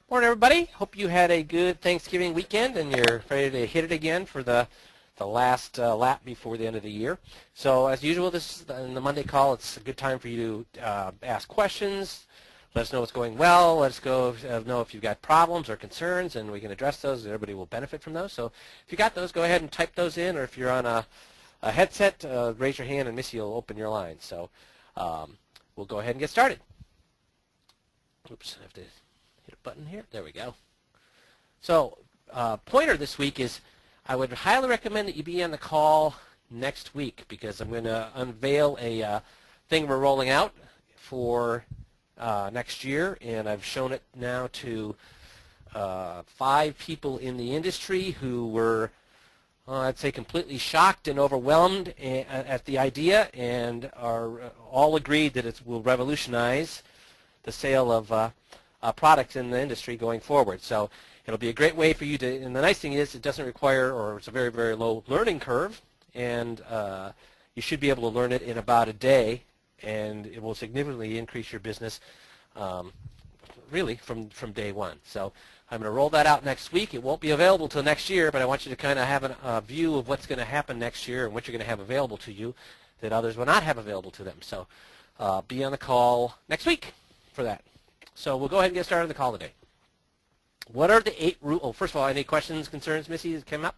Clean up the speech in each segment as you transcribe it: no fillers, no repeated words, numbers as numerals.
Morning, everybody. Hope you had a good Thanksgiving weekend and you're ready to hit it again for the last lap before the end of the year. So as usual, this is in the Monday call. It's a good time for you to ask questions. Let us know what's going well. Let us know if you've got problems or concerns, and we can address those. Everybody will benefit from those. So if you got those, go ahead and type those in, or if you're on a headset, raise your hand, and Missy will open your line. So we'll go ahead and get started. Oops, I have to hit a button here. There we go. So pointer this week is I would highly recommend that you be on the call next week because I'm going to unveil a thing we're rolling out for next year, and I've shown it now to 5 people in the industry who were, I'd say, completely shocked and overwhelmed at the idea, and are all agreed that it will revolutionize the sale of products in the industry going forward. So it'll be a great way for you to, and the nice thing is it doesn't require, or it's a very, very low learning curve, and you should be able to learn it in about a day, and it will significantly increase your business really from day one. So I'm going to roll that out next week. It won't be available till next year, but I want you to kind of have a view of what's going to happen next year and what you're going to have available to you that others will not have available to them. So be on the call next week for that. So we'll go ahead and get started on the call today. What are the 8 rules? Oh, first of all, any questions, concerns, Missy, that came up?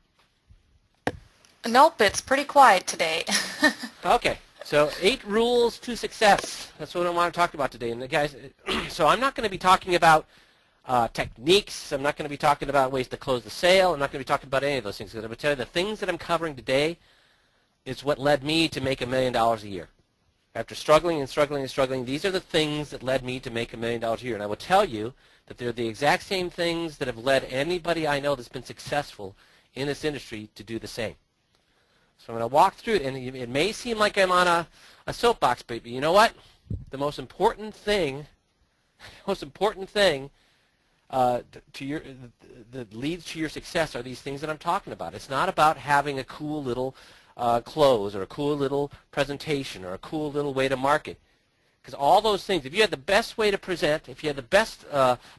Nope, it's pretty quiet today. Okay, so 8 rules to success. That's what I want to talk about today. And the guys, so I'm not going to be talking about techniques. I'm not going to be talking about ways to close the sale. I'm not going to be talking about any of those things. I'm going to tell you the things that I'm covering today is what led me to make $1 million a year. After struggling and struggling and struggling, these are the things that led me to make $1 million a year. And I will tell you that they're the exact same things that have led anybody I know that's been successful in this industry to do the same. So I'm going to walk through it, and it may seem like I'm on a soapbox, but you know what? The most important thing that leads to your success are these things that I'm talking about. It's not about having a cool little close or a cool little presentation or a cool little way to market. Because all those things, if you had the best way to present, if you had the best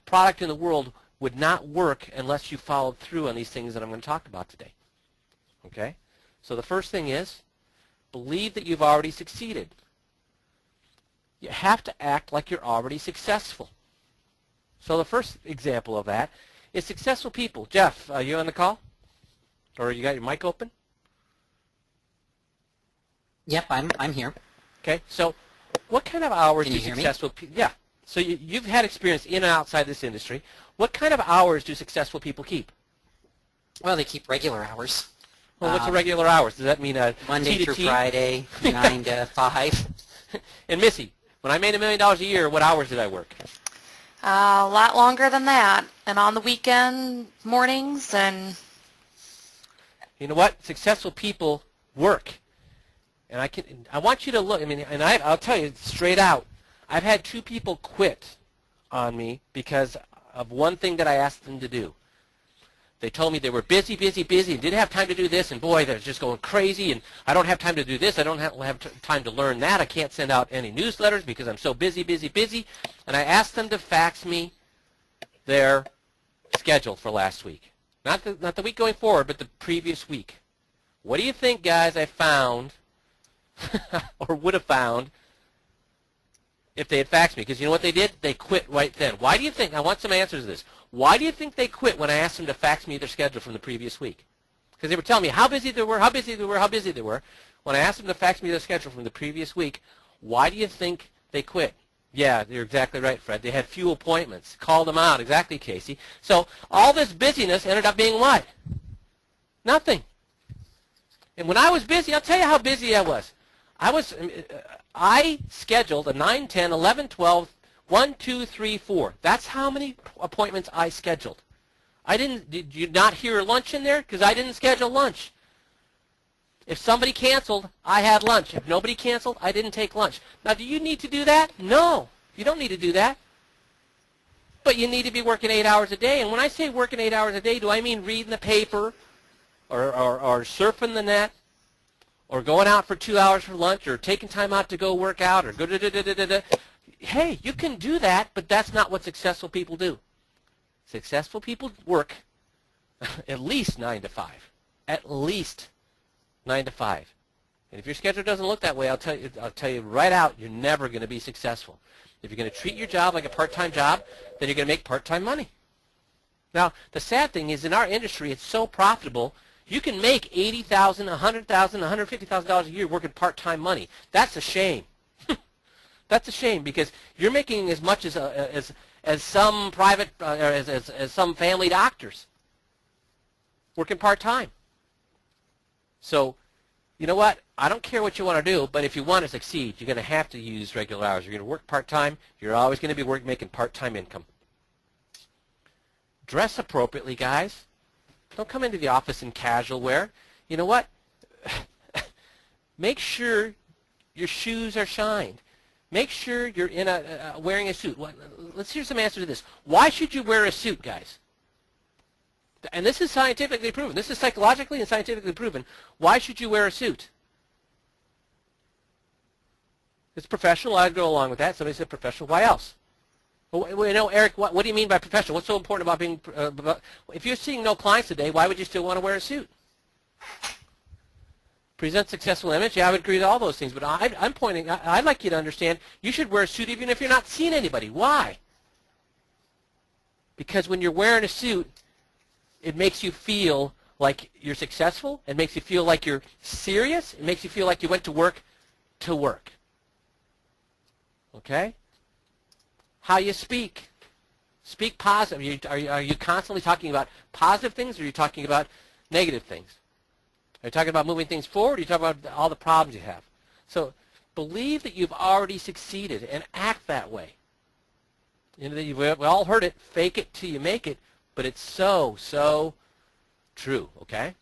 product in the world, would not work unless you followed through on these things that I'm going to talk about today. Okay? So the first thing is, believe that you've already succeeded. You have to act like you're already successful. So the first example of that is successful people. Jeff, are you on the call? Or you got your mic open? Yep, I'm here. Okay, so what kind of hours Can do you hear me? successful people... Yeah, so you've had experience in and outside this industry. What kind of hours do successful people keep? Well, they keep regular hours. Well, what's the regular hours? Does that mean Monday T to through T? Friday, 9 to 5. And Missy, when I made $1 million a year, what hours did I work? A lot longer than that, and on the weekend mornings, and You know what? Successful people work. And I want you to look, and I'll tell you straight out, I've had 2 people quit on me because of one thing that I asked them to do. They told me they were busy, and didn't have time to do this, and boy, they're just going crazy, and I don't have time to do this, I don't have time to learn that, I can't send out any newsletters because I'm so busy, and I asked them to fax me their schedule for last week. Not the week going forward, but the previous week. What do you think, guys, I found, or would have found, if they had faxed me? Because you know what they did? They quit right then. Why do you think? I want some answers to this. Why do you think they quit when I asked them to fax me their schedule from the previous week? Because they were telling me how busy they were. When I asked them to fax me their schedule from the previous week, why do you think they quit? Yeah, you're exactly right, Fred. They had few appointments. Called them out. Exactly, Casey. So all this busyness ended up being what? Nothing. And when I was busy, I'll tell you how busy I was. I scheduled a 9, 10, 11, 12, 1, 2, 3, 4. That's how many appointments I scheduled. Did you not hear lunch in there? Because I didn't schedule lunch. If somebody canceled, I had lunch. If nobody canceled, I didn't take lunch. Now, do you need to do that? No, you don't need to do that. But you need to be working 8 hours a day. And when I say working 8 hours a day, do I mean reading the paper or surfing the net or going out for 2 hours for lunch or taking time out to go work out or go da-da-da-da-da-da? Hey, you can do that, but that's not what successful people do. Successful people work at least 9 to 5. At least 9 to 5. And if your schedule doesn't look that way, I'll tell you right out, you're never going to be successful. If you're going to treat your job like a part-time job, then you're going to make part-time money. Now, the sad thing is in our industry, it's so profitable, you can make $80,000, $100,000, $150,000 a year working part-time money. That's a shame. That's a shame because you're making as much as some private, as some family doctors working part-time. So, you know what? I don't care what you want to do, but if you want to succeed, you're going to have to use regular hours. You're going to work part-time. You're always going to be making part-time income. Dress appropriately, guys. Don't come into the office in casual wear. You know what? Make sure your shoes are shined. Make sure you're in wearing a suit. Let's hear some answers to this. Why should you wear a suit, guys? And this is scientifically proven. This is psychologically and scientifically proven. Why should you wear a suit? It's professional. I'd go along with that. Somebody said professional. Why else? Well, you know, Eric, what do you mean by professional? What's so important about being if you're seeing no clients today, why would you still want to wear a suit? Present successful image. Yeah, I would agree with all those things. But I'm pointing, I'd like you to understand you should wear a suit even if you're not seeing anybody. Why? Because when you're wearing a suit, it makes you feel like you're successful. It makes you feel like you're serious. It makes you feel like you went to work to work. Okay? How you speak. Speak positive. Are you constantly talking about positive things or are you talking about negative things? Are you talking about moving things forward or are you talking about all the problems you have? So believe that you've already succeeded and act that way. You know, we all heard it, fake it till you make it, but it's so, so true, okay?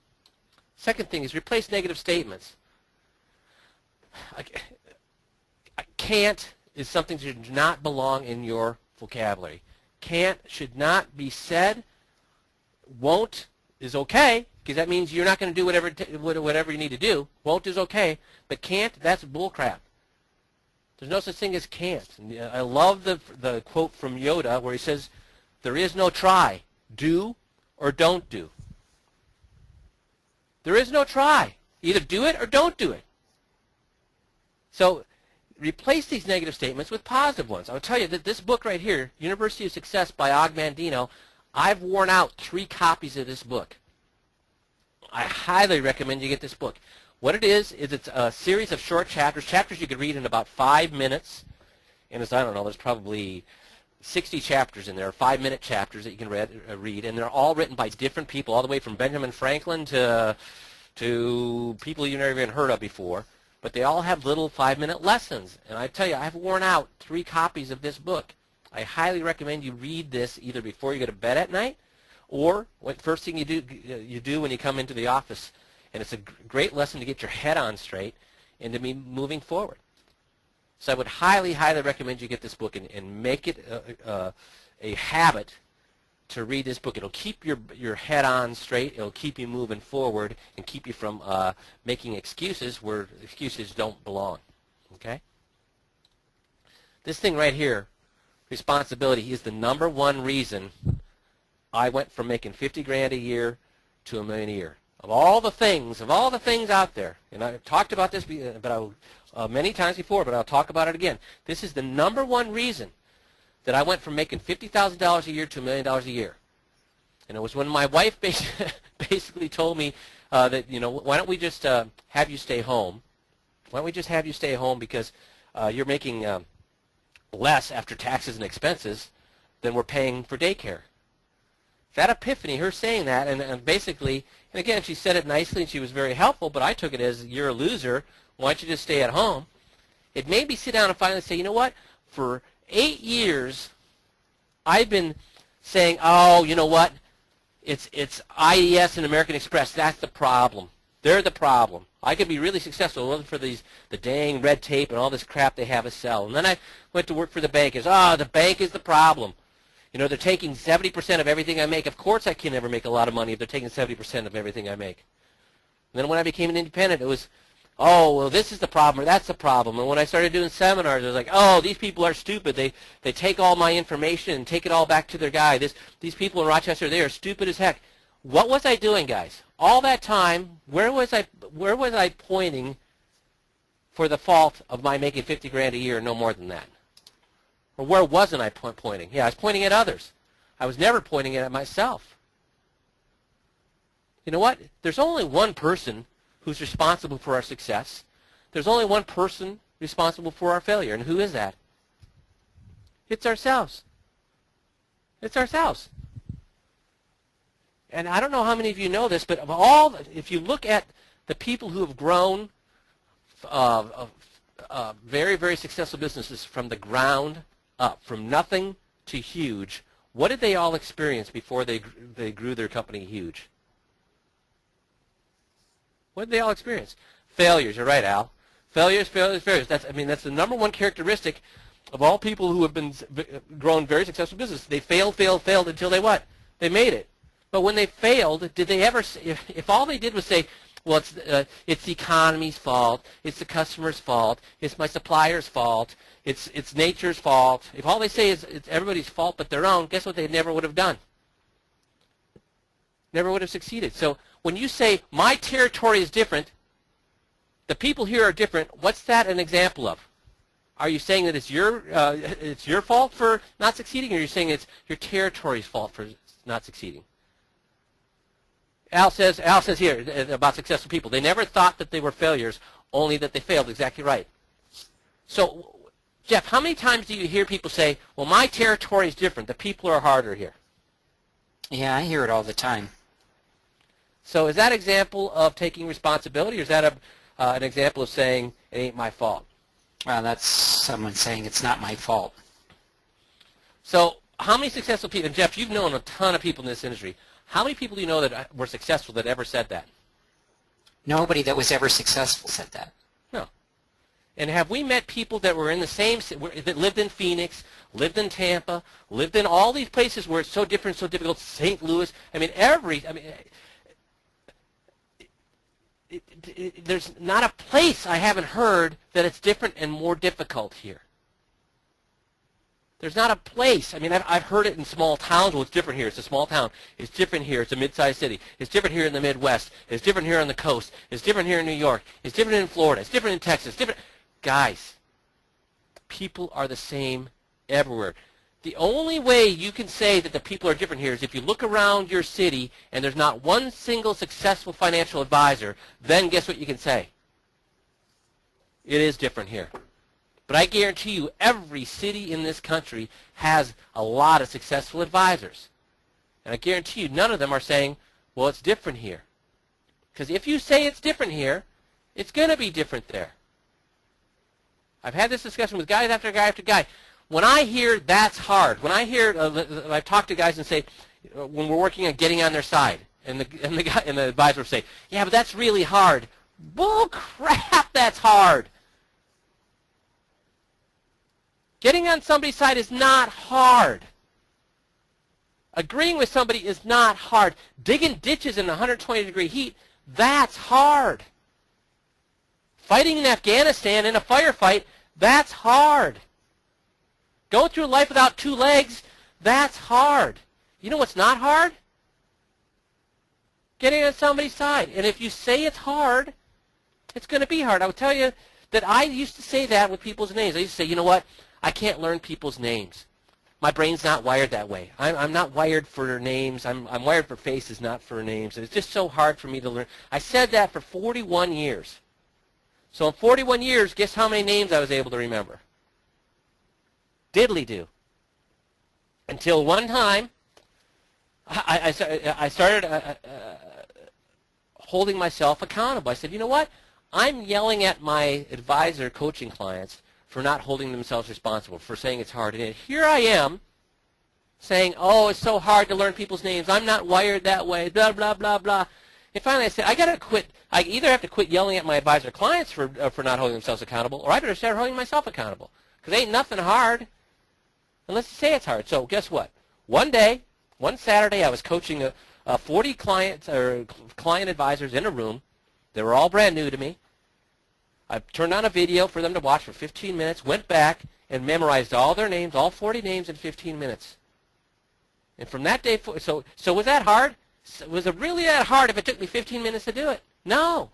Second thing is replace negative statements. I can't is something that should not belong in your vocabulary. Can't should not be said. Won't is okay, because that means you're not going to do whatever you need to do. Won't is okay, but can't, that's bullcrap. There's no such thing as can't. And I love the quote from Yoda where he says, there is no try. Do or don't do. There is no try. Either do it or don't do it. So replace these negative statements with positive ones. I'll tell you that this book right here, University of Success by Og Mandino, I've worn out 3 copies of this book. I highly recommend you get this book. What it is it's a series of short chapters you could read in about 5 minutes. And I don't know, there's probably 60 chapters in there, 5-minute chapters that you can read, and they're all written by different people, all the way from Benjamin Franklin to people you've never even heard of before. But they all have little 5-minute lessons. And I tell you, I've worn out 3 copies of this book. I highly recommend you read this either before you go to bed at night or first thing you do when you come into the office. And it's a great lesson to get your head on straight and to be moving forward. So I would highly, highly recommend you get this book and make it a habit to read this book. It'll keep your head on straight. It'll keep you moving forward and keep you from making excuses where excuses don't belong. Okay? This thing right here, responsibility, is the #1 reason I went from making $50,000 a year to $1 million a year. Of all the things out there, and I've talked about this many times before, but I'll talk about it again. This is the #1 reason that I went from making $50,000 a year to $1 million a year. And it was when my wife basically told me that, you know, why don't we just have you stay home? Why don't we just have you stay home because you're making less after taxes and expenses than we're paying for daycare. That epiphany, her saying that, and basically, and again, she said it nicely and she was very helpful, but I took it as, you're a loser, why don't you just stay at home? It made me sit down and finally say, you know what, for 8 years, I've been saying, oh, you know what, it's IES and American Express, that's the problem. They're the problem. I could be really successful if it wasn't for the dang red tape and all this crap they have us sell. And then I went to work for the bank. The bank is the problem. You know, they're taking 70% of everything I make. Of course I can never make a lot of money if they're taking 70% of everything I make. And then when I became an independent, it was, oh, well, this is the problem or that's the problem. And when I started doing seminars, I was like, oh, these people are stupid. They take all my information and take it all back to their guy. These people in Rochester, they are stupid as heck. What was I doing, guys? All that time, where was I pointing for the fault of my making 50 grand a year, no more than that? Or where wasn't I pointing? Yeah, I was pointing at others. I was never pointing it at myself. You know what? There's only one person who's responsible for our success. There's only one person responsible for our failure. And who is that? It's ourselves. It's ourselves. And I don't know how many of you know this, but if you look at the people who have grown very, very successful businesses from the ground up, from nothing to huge, what did they all experience before they grew their company huge? What did they all experience? Failures. You're right, Al. Failures. That's the number one characteristic of all people who have been grown very successful business. They failed until they what? They made it. But when they failed, did they ever? If all they did was say, well, it's the economy's fault, it's the customer's fault, it's my supplier's fault, it's nature's fault. If all they say is it's everybody's fault but their own, guess what they never would have done? Never would have succeeded. So when you say my territory is different, the people here are different, what's that an example of? Are you saying that it's your fault for not succeeding, or are you saying it's your territory's fault for not succeeding? Al says here about successful people, they never thought that they were failures, only that they failed. Exactly right. So, Jeff, how many times do you hear people say, well, my territory is different, the people are harder here? Yeah, I hear it all the time. So is that an example of taking responsibility, or is that an example of saying it ain't my fault? Well, that's someone saying it's not my fault. So how many successful people, and Jeff, you've known a ton of people in this industry, how many people do you know that were successful that ever said that? Nobody that was ever successful said that. No. And have we met people that were in the same, that lived in Phoenix, lived in Tampa, lived in all these places where it's so different, so difficult, St. Louis, there's not a place I haven't heard that it's different and more difficult here. There's not a place. I've heard it in small towns. Well, it's different here. It's a small town. It's different here. It's a mid-sized city. It's different here in the Midwest. It's different here on the coast. It's different here in New York. It's different in Florida. It's different in Texas. Guys, people are the same everywhere. The only way you can say that the people are different here is if you look around your city and there's not one single successful financial advisor, then guess what you can say? It is different here. But I guarantee you every city in this country has a lot of successful advisors. And I guarantee you none of them are saying, well, it's different here. Because if you say it's different here, it's going to be different there. I've had this discussion with guys after guy after guy. When I hear that's hard, when I hear, I've talked to guys and say, when we're working on getting on their side, and the advisor will say, yeah, but that's really hard. Bull crap, that's hard. Getting on somebody's side is not hard. Agreeing with somebody is not hard. Digging ditches in 120-degree heat, that's hard. Fighting in Afghanistan in a firefight, that's hard. Going through life without two legs, that's hard. You know what's not hard? Getting on somebody's side. And if you say it's hard, it's going to be hard. I will tell you that I used to say that with people's names. I used to say, you know what? I can't learn people's names. My brain's not wired that way. I'm not wired for names. I'm wired for faces, not for names. And it's just so hard for me to learn. I said that for 41 years. So in 41 years, guess how many names I was able to remember? Diddly-do. Until one time, I started holding myself accountable. I said, you know what? I'm yelling at my advisor coaching clients for not holding themselves responsible, for saying it's hard. And here I am saying, oh, it's so hard to learn people's names. I'm not wired that way, blah, blah, blah, blah. And finally I said, I got to quit. I either have to quit yelling at my advisor clients for not holding themselves accountable, or I better start holding myself accountable. Because ain't nothing hard unless you say it's hard. So guess what? One Saturday, I was coaching 40 clients or client advisors in a room. They were all brand new to me. I turned on a video for them to watch for 15 minutes, went back and memorized all their names, all 40 names in 15 minutes. And from that day forward, so was that hard? Was it really that hard if it took me 15 minutes to do it? No.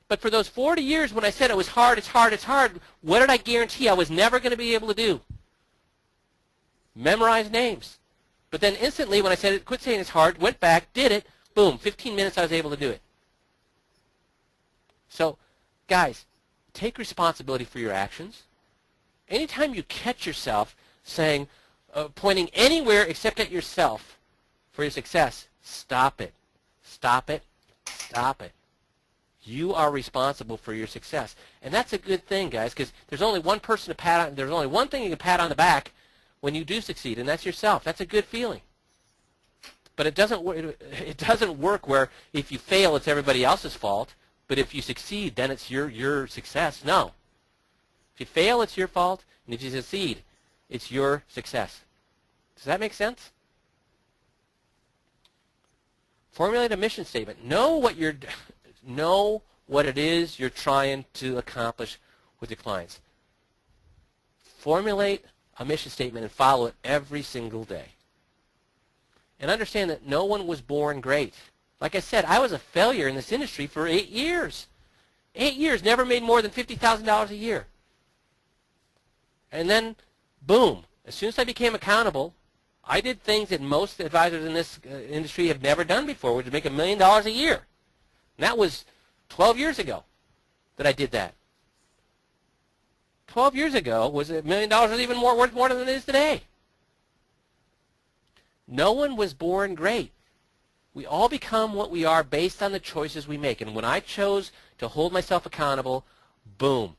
But for those 40 years when I said it was hard, it's hard, it's hard, what did I guarantee I was never going to be able to do? Memorize names. But then instantly when I said it, quit saying it's hard, went back, did it, boom, 15 minutes I was able to do it. So, guys, take responsibility for your actions. Anytime you catch yourself saying, pointing anywhere except at yourself for your success, stop it. Stop it. Stop it. You are responsible for your success. And that's a good thing, guys, because there's only one person to pat on, there's only one thing you can pat on the back when you do succeed, and that's yourself. That's a good feeling. But it doesn't work where if you fail, it's everybody else's fault. But if you succeed, then it's your success. No. If you fail, it's your fault. And if you succeed, it's your success. Does that make sense? Formulate a mission statement. Know what it is you're trying to accomplish with your clients. Formulate a mission statement and follow it every single day. And understand that no one was born great. Like I said, I was a failure in this industry for 8 years. 8 years, never made more than $50,000 a year. And then, boom, as soon as I became accountable, I did things that most advisors in this industry have never done before, which is make $1 million a year. And that was 12 years ago that I did that. 12 years ago, was $1 million was even more worth more than it is today. No one was born great. We all become what we are based on the choices we make. And when I chose to hold myself accountable, boom,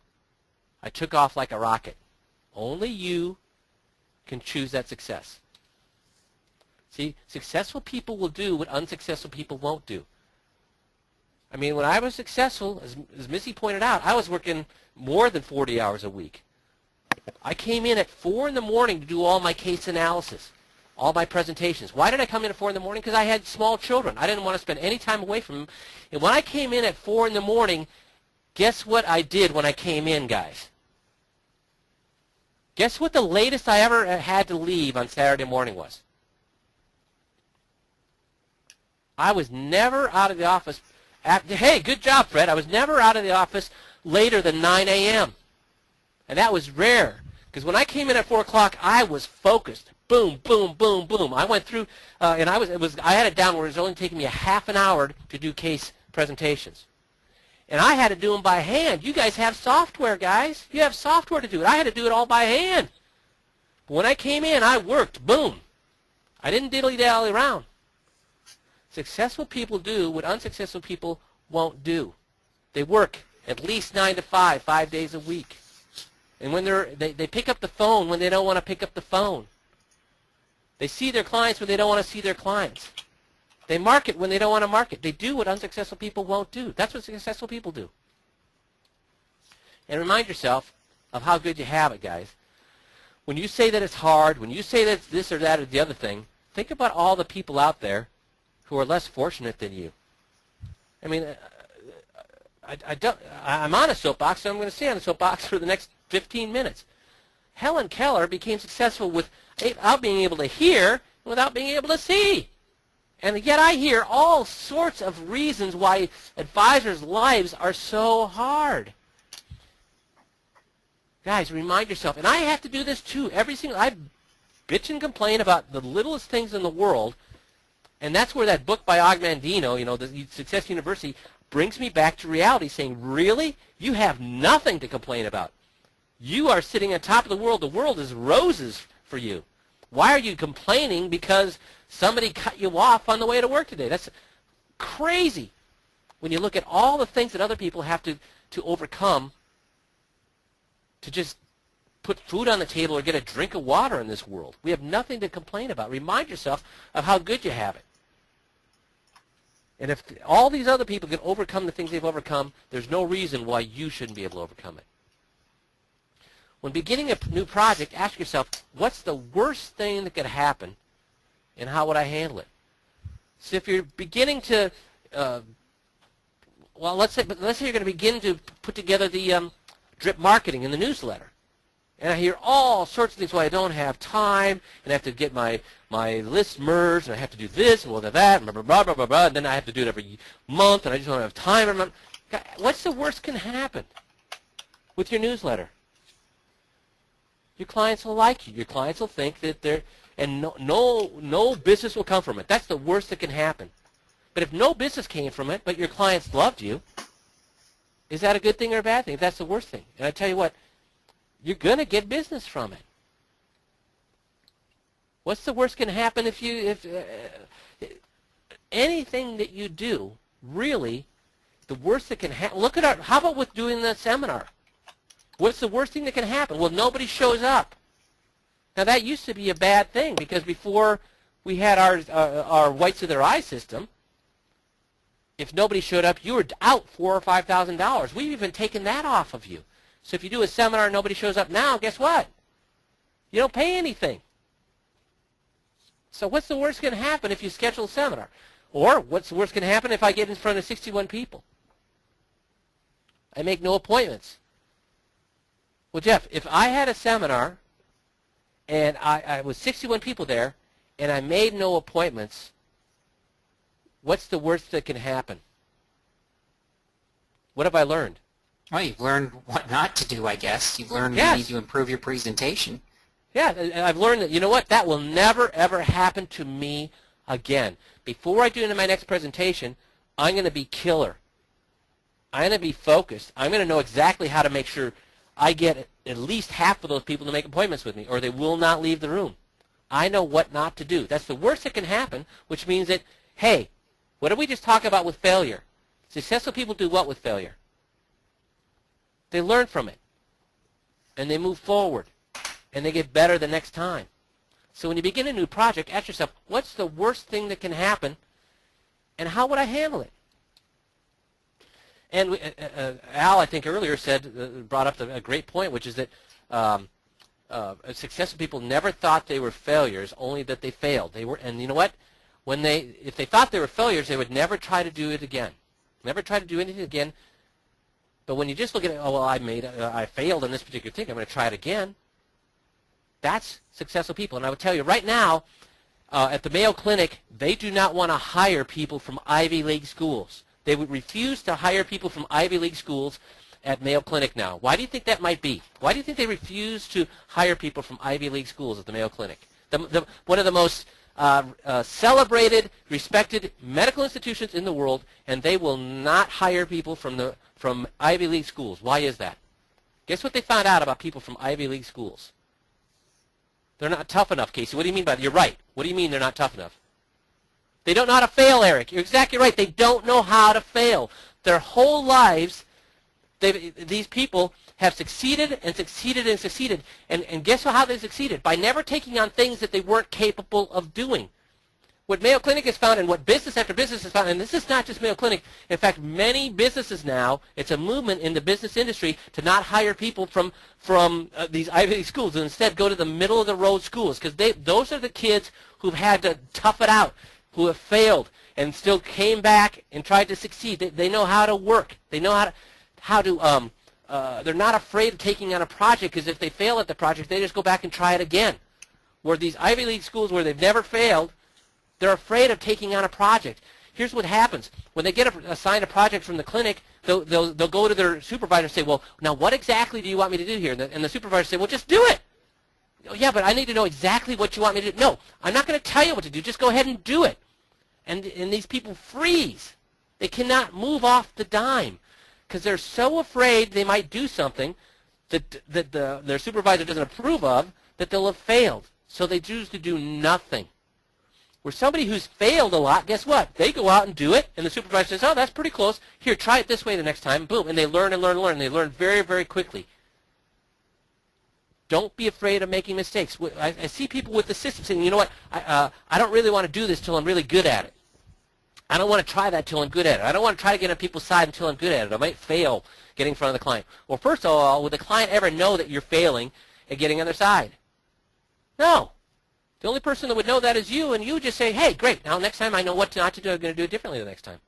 I took off like a rocket. Only you can choose that success. See, successful people will do what unsuccessful people won't do. I mean, when I was successful, as Missy pointed out, I was working more than 40 hours a week. I came in at 4 in the morning to do all my case analysis, all my presentations. Why did I come in at 4 in the morning? Because I had small children. I didn't want to spend any time away from them. And when I came in at 4 in the morning, guess what I did when I came in, guys? Guess what the latest I ever had to leave on Saturday morning was? I was never out of the office. Hey, good job, Fred. I was never out of the office later than 9 a.m. And that was rare. Because when I came in at 4 o'clock, I was focused. Boom, boom, boom, boom. I went through, and I had it down where it was only taking me a half an hour to do case presentations. And I had to do them by hand. You guys have software, guys. You have software to do it. I had to do it all by hand. But when I came in, I worked. Boom. I didn't diddly-dally around. Successful people do what unsuccessful people won't do. They work at least 9 to 5, 5 days a week. And when they pick up the phone when they don't want to pick up the phone. They see their clients when they don't want to see their clients. They market when they don't want to market. They do what unsuccessful people won't do. That's what successful people do. And remind yourself of how good you have it, guys. When you say that it's hard, when you say that it's this or that or the other thing, think about all the people out there who are less fortunate than you. I mean, I'm on a soapbox, so I'm going to stay on a soapbox for the next 15 minutes. Helen Keller became successful without being able to hear and without being able to see. And yet I hear all sorts of reasons why advisors' lives are so hard. Guys, remind yourself, and I have to do this too. I bitch and complain about the littlest things in the world, and that's where that book by Og Mandino, the Success University, brings me back to reality, saying, really? You have nothing to complain about. You are sitting on top of the world. The world is roses for you. Why are you complaining because somebody cut you off on the way to work today? That's crazy when you look at all the things that other people have to overcome to just put food on the table or get a drink of water in this world. We have nothing to complain about. Remind yourself of how good you have it. And if all these other people can overcome the things they've overcome, there's no reason why you shouldn't be able to overcome it. When beginning a new project, ask yourself, what's the worst thing that could happen, and how would I handle it? So if you're beginning to Well, let's say you're going to begin to put together the drip marketing in the newsletter. And I hear all sorts of things. Well, I don't have time, and I have to get my list merged, and I have to do this, and that, and blah, blah, blah, blah, blah, blah, and then I have to do it every month, and I just don't have time. What's the worst can happen with your newsletter? Your clients will like you. Your clients will think that they're, and no business will come from it. That's the worst that can happen. But if no business came from it, but your clients loved you, is that a good thing or a bad thing? If that's the worst thing. And I tell you what, you're going to get business from it. What's the worst can happen if anything that you do, really, the worst that can happen, look at how about with doing the seminar? What's the worst thing that can happen? Well, nobody shows up. Now, that used to be a bad thing because before we had our whites of their eye system, if nobody showed up, you were out $4,000 or $5,000. We've even taken that off of you. So if you do a seminar and nobody shows up now, guess what? You don't pay anything. So what's the worst going to happen if you schedule a seminar? Or what's the worst going to happen if I get in front of 61 people? I make no appointments. Well, Jeff, if I had a seminar and I was 61 people there and I made no appointments, what's the worst that can happen? What have I learned? Well, you've learned what not to do, I guess. You've learned you need to improve your presentation. Yeah, and I've learned that, you know what, that will never, ever happen to me again. Before I do into my next presentation, I'm going to be killer. I'm going to be focused. I'm going to know exactly how to make sure I get at least half of those people to make appointments with me, or they will not leave the room. I know what not to do. That's the worst that can happen, which means that, hey, what did we just talk about with failure? Successful people do what with failure? They learn from it, and they move forward, and they get better the next time. So when you begin a new project, ask yourself, what's the worst thing that can happen, and how would I handle it? And Al, I think earlier brought up a great point, which is that successful people never thought they were failures, only that they failed. And you know what? If they thought they were failures, they would never try to do it again. Never try to do anything again. But when you just look at it, oh, well, I failed in this particular thing, I'm going to try it again. That's successful people. And I would tell you right now, at the Mayo Clinic, they do not want to hire people from Ivy League schools. They would refuse to hire people from Ivy League schools at Mayo Clinic now. Why do you think that might be? Why do you think they refuse to hire people from Ivy League schools at the Mayo Clinic? One of the most celebrated, respected medical institutions in the world, and they will not hire people from Ivy League schools. Why is that? Guess what they found out about people from Ivy League schools? They're not tough enough, Casey. What do you mean by that? You're right. What do you mean they're not tough enough? They don't know how to fail, Eric. You're exactly right. They don't know how to fail. Their whole lives, these people have succeeded and succeeded and succeeded. And guess how they succeeded? By never taking on things that they weren't capable of doing. What Mayo Clinic has found and what business after business has found, and this is not just Mayo Clinic, in fact, many businesses now, it's a movement in the business industry to not hire people from these Ivy League schools and instead go to the middle-of-the-road schools because those are the kids who've had to tough it out, who have failed and still came back and tried to succeed. They know how to work. They know how to they're not afraid of taking on a project because if they fail at the project, they just go back and try it again. Where these Ivy League schools where they've never failed, they're afraid of taking on a project. Here's what happens. When they get assigned a project from the clinic, they'll go to their supervisor and say, well, now what exactly do you want me to do here? And the supervisor say, well, just do it. Oh, yeah, but I need to know exactly what you want me to do. No, I'm not going to tell you what to do. Just go ahead and do it. And these people freeze. They cannot move off the dime because they're so afraid they might do something that their supervisor doesn't approve of that they'll have failed. So they choose to do nothing. Where somebody who's failed a lot, guess what? They go out and do it, and the supervisor says, oh, that's pretty close. Here, try it this way the next time. Boom. And they learn and learn and learn. They learn very, very quickly. Don't be afraid of making mistakes. I see people with the system saying, you know what, I don't really want to do this till I'm really good at it. I don't want to try that till I'm good at it. I don't want to try to get on people's side until I'm good at it. I might fail getting in front of the client. Well, first of all, will the client ever know that you're failing at getting on their side? No. The only person that would know that is you, and you just say, hey, great, now next time I know what not to do. I'm going to do it differently the next time.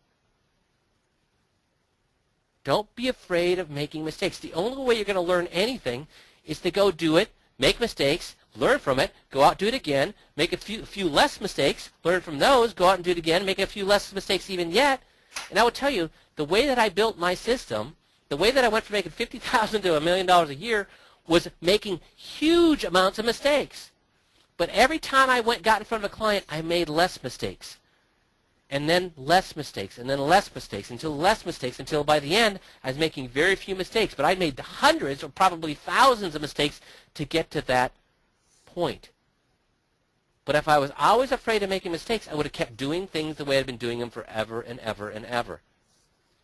Don't be afraid of making mistakes. The only way you're going to learn anything is to go do it, make mistakes, learn from it, go out, do it again, make a few less mistakes, learn from those, go out and do it again, make a few less mistakes even yet. And I will tell you, the way that I built my system, the way that I went from making $50,000 to $1 million a year was making huge amounts of mistakes. But every time I got in front of a client, I made less mistakes. And then less mistakes, and then less mistakes, until by the end, I was making very few mistakes. But I made hundreds or probably thousands of mistakes to get to that point. But if I was always afraid of making mistakes, I would have kept doing things the way I'd been doing them forever and ever and ever.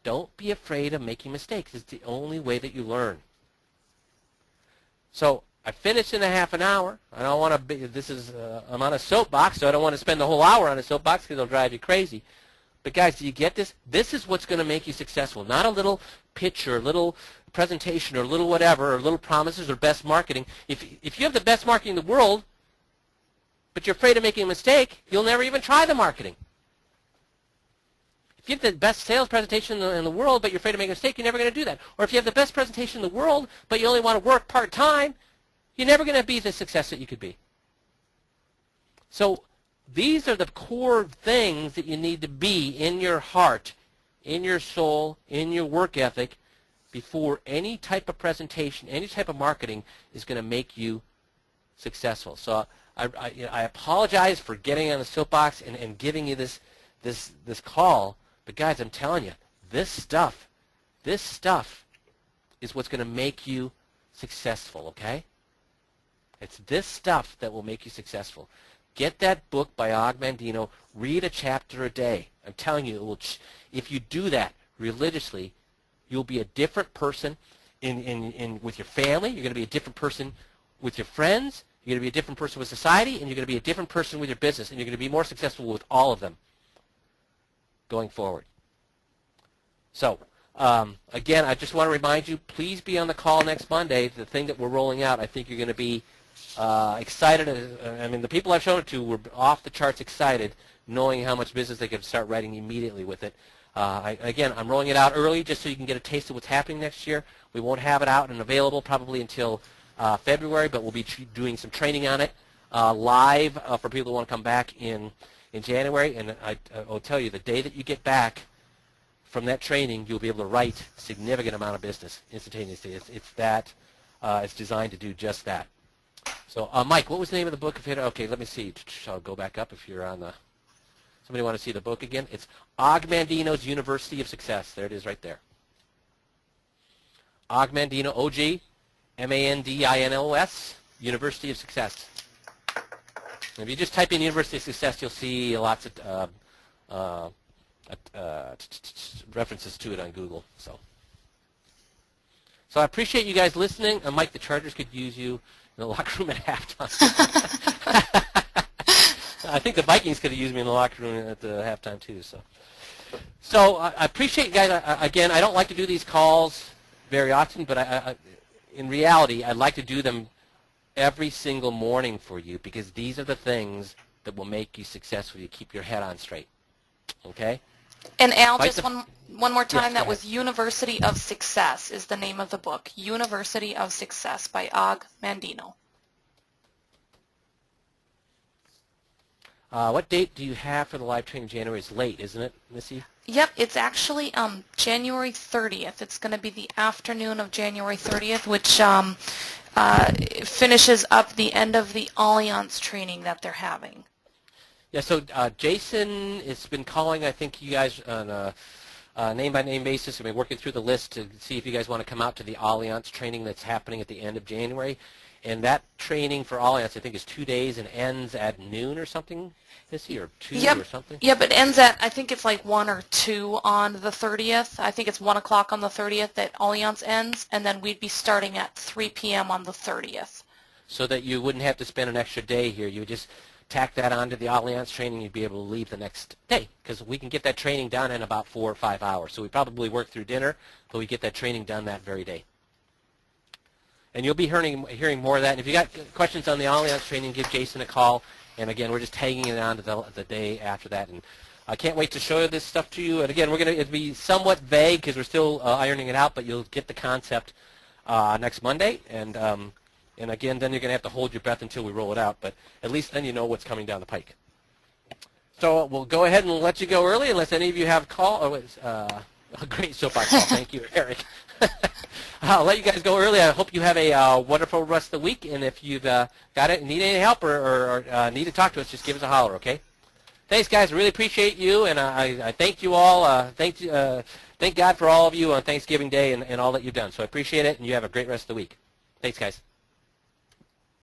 Don't be afraid of making mistakes. It's the only way that you learn. So I finished in a half an hour. I don't want to be, I'm on a soapbox, so I don't want to spend the whole hour on a soapbox because it'll drive you crazy. But guys, do you get this? This is what's going to make you successful. Not a little pitch or a little presentation or a little whatever or little promises or best marketing. If you have the best marketing in the world, but you're afraid of making a mistake, you'll never even try the marketing. If you have the best sales presentation in the world, but you're afraid of making a mistake, you're never going to do that. Or if you have the best presentation in the world, but you only want to work part-time, you're never going to be the success that you could be. So these are the core things that you need to be in your heart, in your soul, in your work ethic before any type of presentation, any type of marketing is going to make you successful. So I apologize for getting on the soapbox and giving you this call. But guys, I'm telling you, this stuff is what's going to make you successful, okay? It's this stuff that will make you successful. Get that book by Og Mandino. Read a chapter a day. I'm telling you, it will. If you do that religiously, you'll be a different person with your family. You're going to be a different person with your friends. You're going to be a different person with society, and you're going to be a different person with your business, and you're going to be more successful with all of them going forward. So, again, I just want to remind you, please be on the call next Monday. The thing that we're rolling out, I think you're going to be excited. I mean, the people I've shown it to were off the charts excited, knowing how much business they could start writing immediately with it. Again, I'm rolling it out early just so you can get a taste of what's happening next year. We won't have it out and available probably until February, but we'll be doing some training on it live for people who want to come back in January. And I'll tell you, the day that you get back from that training, you'll be able to write a significant amount of business instantaneously. It's designed to do just that. So, Mike, what was the name of the book? Okay, let me see. I'll go back up if you're on the... Somebody want to see the book again? It's Og Mandino's University of Success. There it is right there. Og Mandino, O-G-M-A-N-D-I-N-O-S, University of Success. If you just type in University of Success, you'll see lots of references to it on Google. So I appreciate you guys listening. Mike, the Chargers could use you in the locker room at halftime. I think the Vikings could have used me in the locker room at the halftime too. So I appreciate you guys. Again, I don't like to do these calls very often, but in reality, I'd like to do them every single morning for you because these are the things that will make you successful. You keep your head on straight. Okay? And Al, just one more time, Yes, that was University of Success is the name of the book. University of Success by Og Mandino. What date do you have for the live training in January? It's late, isn't it, Missy? Yep, it's actually January 30th. It's going to be the afternoon of January 30th, which finishes up the end of the Allianz training that they're having. Yeah, so Jason has been calling, I think, you guys on a name-by-name basis. I've been working through the list to see if you guys want to come out to the Allianz training that's happening at the end of January. And that training for Allianz, I think, is 2 days and ends at noon or something, Missy, or 2 or something? Yep, it ends at, I think it's like 1 or 2 on the 30th. I think it's 1 o'clock on the 30th that Allianz ends, and then we'd be starting at 3 p.m. on the 30th. So that you wouldn't have to spend an extra day here. You would just tack that onto the Allianz training. You'd be able to leave the next day because we can get that training done in about 4 or 5 hours. So we probably work through dinner, but we get that training done that very day. And you'll be hearing more of that. And if you got questions on the Allianz training, give Jason a call, And again, we're just tagging it on to the day after that. And I can't wait to show this stuff to you. And again, it'll be somewhat vague because we're still ironing it out, but you'll get the concept next Monday. And again, then you're going to have to hold your breath until we roll it out. But at least then you know what's coming down the pike. So we'll go ahead and let you go early unless any of you have a call. A great soapbox call. Thank you, Eric. I'll let you guys go early. I hope you have a wonderful rest of the week. And if you've got it and need any help or need to talk to us, just give us a holler, okay? Thanks, guys. I really appreciate you, and I thank you all. Thank God for all of you on Thanksgiving Day and all that you've done. So I appreciate it, and you have a great rest of the week. Thanks, guys.